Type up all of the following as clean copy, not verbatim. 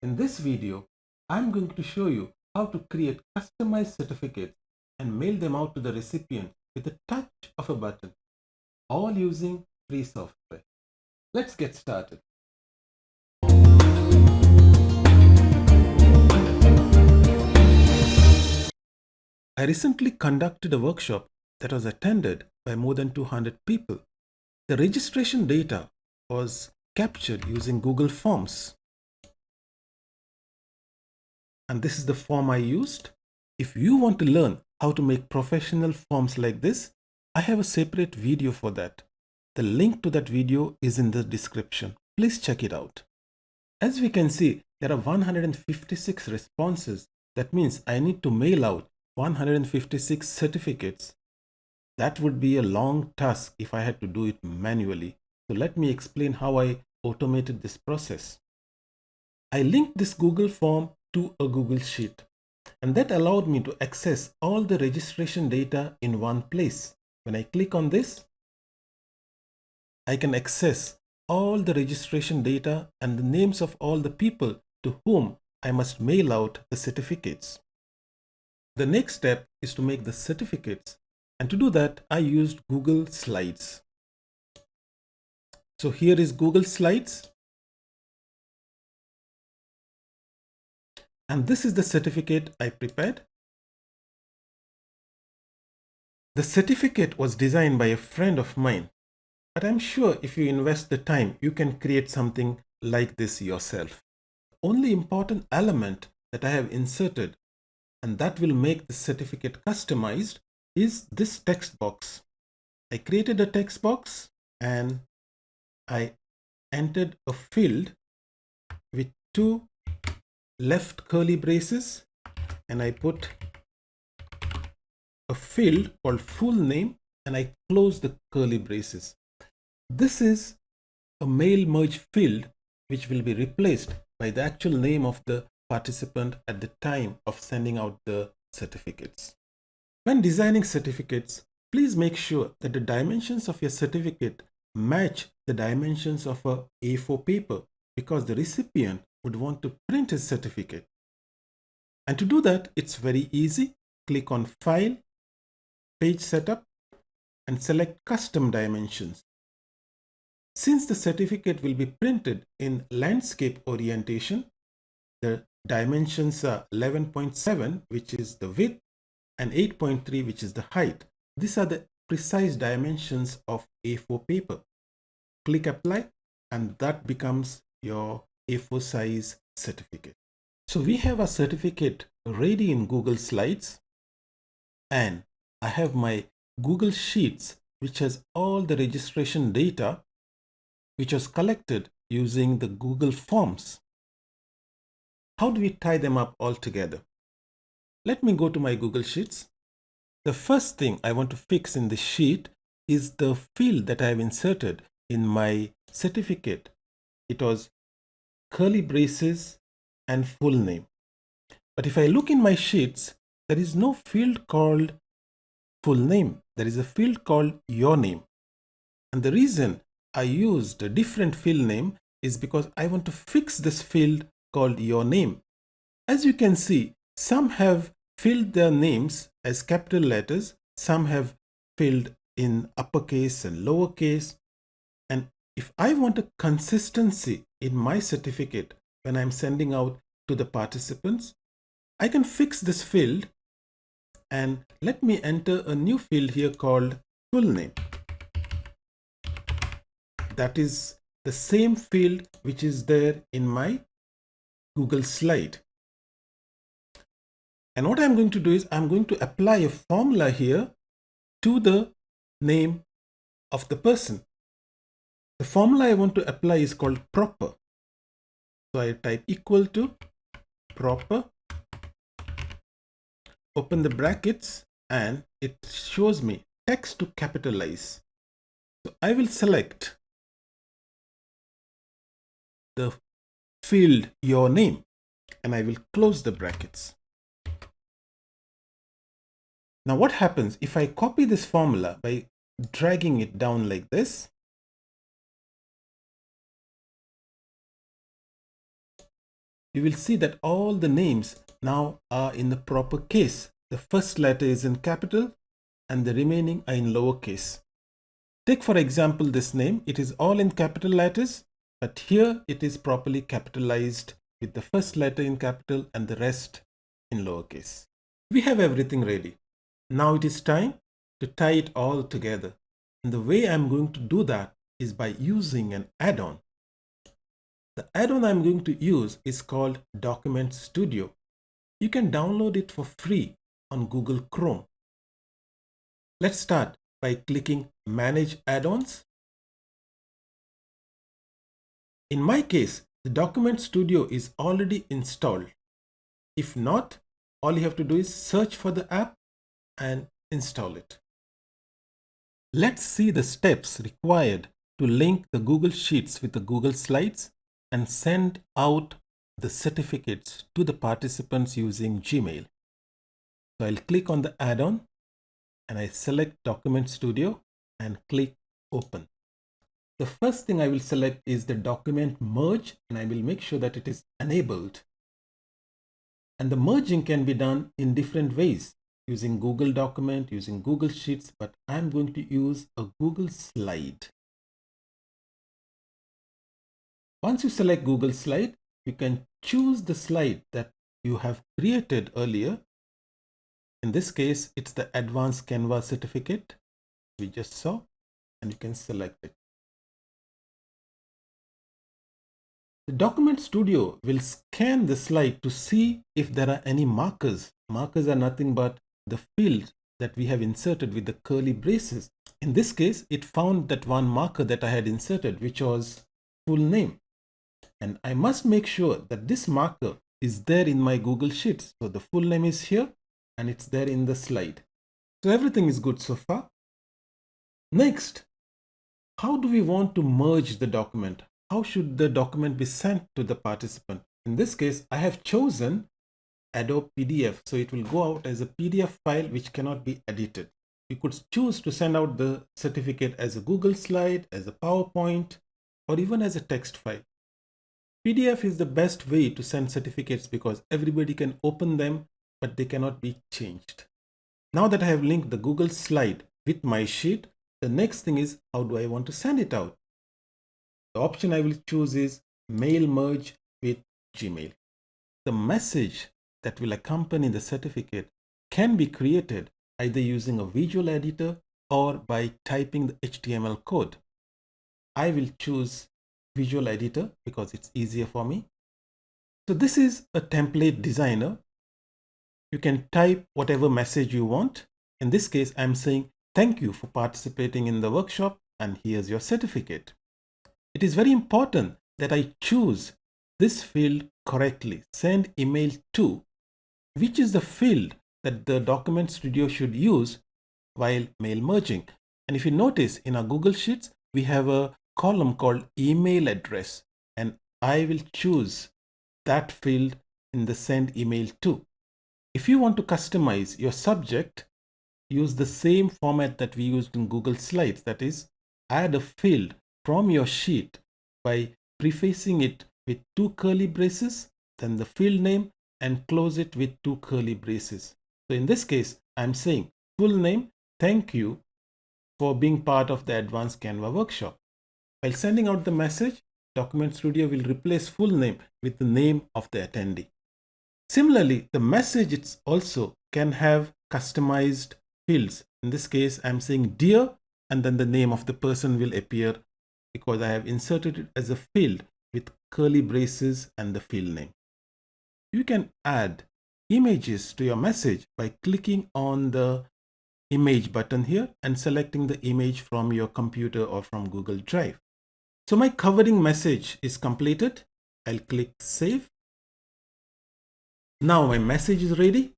In this video, I'm going to show you how to create customized certificates and mail them out to the recipient with the touch of a button, all using free software. Let's get started. I recently conducted a workshop that was attended by more than 200 people. The registration data was captured using Google Forms. And this is the form I used. If you want to learn how to make professional forms like this, I have a separate video for that. The link to that video is in the description. Please check it out. As we can see, there are 156 responses. That means I need to mail out 156 certificates. That would be a long task if I had to do it manually. So let me explain how I automated this process. I linked this Google form to a Google Sheet, and that allowed me to access all the registration data in one place. When I click on this, I can access all the registration data and the names of all the people to whom I must mail out the certificates. The next step is to make the certificates, and to do that I used Google Slides. So here is Google Slides. And this is the certificate I prepared. The certificate was designed by a friend of mine, but I'm sure if you invest the time, you can create something like this yourself. Only important element that I have inserted, and that will make the certificate customized, is this text box. I created a text box and I entered a field with two left curly braces, and I put a field called full name and I close the curly braces. This is a mail merge field which will be replaced by the actual name of the participant at the time of sending out the certificates. When designing certificates, please make sure that the dimensions of your certificate match the dimensions of a A4 paper, because the recipient would want to print his certificate. And to do that, it's very easy. Click on File, Page Setup, and select Custom Dimensions. Since the certificate will be printed in landscape orientation, the dimensions are 11.7, which is the width, and 8.3, which is the height. These are the precise dimensions of A4 paper. Click Apply, and that becomes your A4 size certificate. So we have a certificate ready in Google Slides, and I have my Google Sheets, which has all the registration data which was collected using the Google Forms. How do we tie them up all together? Let me go to my Google Sheets. The first thing I want to fix in the sheet is the field that I have inserted in my certificate. It was curly braces and full name. But if I look in my sheets, there is no field called full name. There is a field called your name. And the reason I used a different field name is because I want to fix this field called your name. As you can see, some have filled their names as capital letters, some have filled in uppercase and lowercase. And if I want a consistency in my certificate when I'm sending out to the participants, I can fix this field, and let me enter a new field here called full name. That is the same field which is there in my Google slide. And what I'm going to do is I'm going to apply a formula here to the name of the person. The formula I want to apply is called proper. So I type equal to proper, open the brackets, and it shows me text to capitalize. So I will select the field your name and I will close the brackets. Now what happens if I copy this formula by dragging it down like this? you will see that all the names now are in the proper case. The first letter is in capital and the remaining are in lowercase. Take for example this name, it is all in capital letters, but here it is properly capitalized with the first letter in capital and the rest in lowercase. We have everything ready. Now it is time to tie it all together. And the way I'm going to do that is by using an add-on. The add-on I'm going to use is called Document Studio. You can download it for free on Google Chrome. Let's start by clicking Manage Add-ons. In my case, the Document Studio is already installed. If not, all you have to do is search for the app and install it. Let's see the steps required to link the Google Sheets with the Google Slides and send out the certificates to the participants using Gmail. So I'll click on the add-on and I select Document Studio and click Open. The first thing I will select is the document merge, and I will make sure that it is enabled. And the merging can be done in different ways, using Google Document, using Google Sheets, but I'm going to use a Google Slide. Once you select Google Slide, you can choose the slide that you have created earlier. In this case, it's the Advanced Canva certificate we just saw, and you can select it. The Document Studio will scan the slide to see if there are any markers. Markers are nothing but the fields that we have inserted with the curly braces. In this case, it found that one marker that I had inserted, which was full name. And I must make sure that this marker is there in my Google Sheets. So the full name is here and it's there in the slide. So everything is good so far. Next, how do we want to merge the document? How should the document be sent to the participant? In this case, I have chosen Adobe PDF. So it will go out as a PDF file which cannot be edited. You could choose to send out the certificate as a Google slide, as a PowerPoint, or even as a text file. PDF is the best way to send certificates because everybody can open them, but they cannot be changed. Now that I have linked the Google slide with my sheet, the next thing is, how do I want to send it out? The option I will choose is Mail Merge with Gmail. The message that will accompany the certificate can be created either using a visual editor or by typing the HTML code. I will choose Visual Editor because it's easier for me. So this is a template designer. You can type whatever message you want. In this case, I'm saying thank you for participating in the workshop and here's your certificate. It is very important that I choose this field correctly. Send email to, which is the field that the Document Studio should use while mail merging. And if you notice in our Google Sheets, we have a column called email address, and I will choose that field in the send email to. If you want to customize your subject, use the same format that we used in Google Slides. That is, add a field from your sheet by prefacing it with two curly braces, then the field name, and close it with two curly braces. So in this case, I'm saying full name, thank you for being part of the Advanced Canva workshop. While sending out the message, Document Studio will replace full name with the name of the attendee. Similarly, the message also can have customized fields. In this case, I'm saying dear, and then the name of the person will appear because I have inserted it as a field with curly braces and the field name. You can add images to your message by clicking on the image button here and selecting the image from your computer or from Google Drive. So my covering message is completed. I'll click Save. Now my message is ready.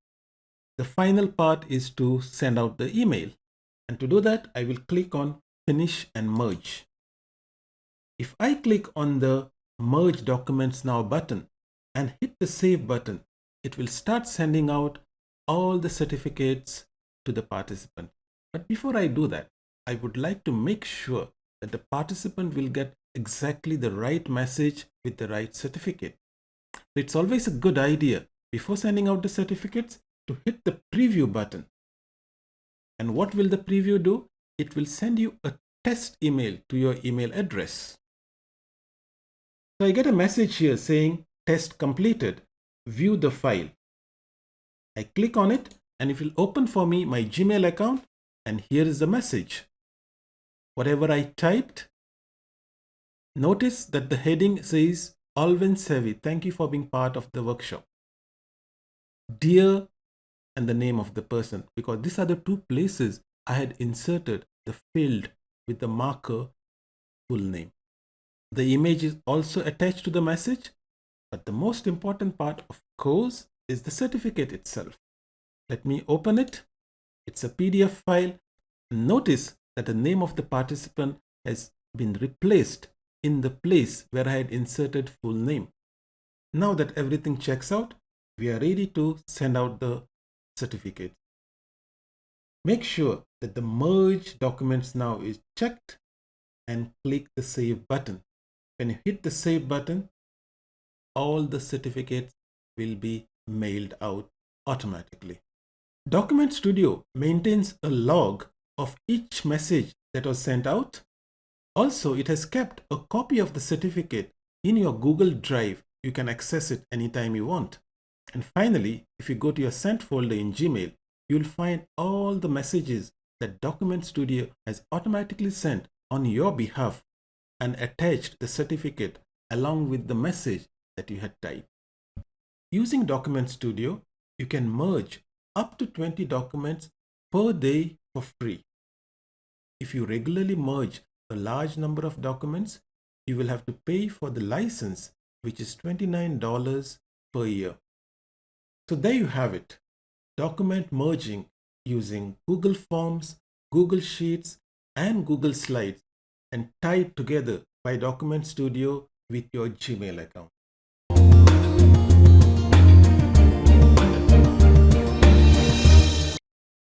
The final part is to send out the email. And to do that, I will click on Finish and Merge. If I click on the Merge Documents Now button and hit the Save button, it will start sending out all the certificates to the participant. But before I do that, I would like to make sure that the participant will get exactly the right message with the right certificate. It's always a good idea before sending out the certificates to hit the preview button. And what will the preview do? It will send you a test email to your email address. So I get a message here saying test completed. View the file. I click on it and it will open for me my Gmail account, and here is the message. Whatever I typed, notice that the heading says Alvin Sevi, thank you for being part of the workshop. Dear, and the name of the person, because these are the two places I had inserted the field with the marker full name. The image is also attached to the message, but the most important part, of course, is the certificate itself. Let me open it. It's a PDF file. Notice that the name of the participant has been replaced in the place where I had inserted full name. Now that everything checks out, we are ready to send out the certificate. Make sure that the merge documents now is checked and click the save button. When you hit the save button, all the certificates will be mailed out automatically. Document Studio maintains a log of each message that was sent out. Also, it has kept a copy of the certificate in your Google Drive. You can access it anytime you want. And finally, if you go to your sent folder in Gmail, you'll find all the messages that Document Studio has automatically sent on your behalf and attached the certificate along with the message that you had typed. Using Document Studio, you can merge up to 20 documents per day for free. If you regularly merge a large number of documents, you will have to pay for the license, which is $29 per year. So there you have it. Document merging using Google Forms, Google Sheets, and Google Slides, and tied together by Document Studio with your Gmail account.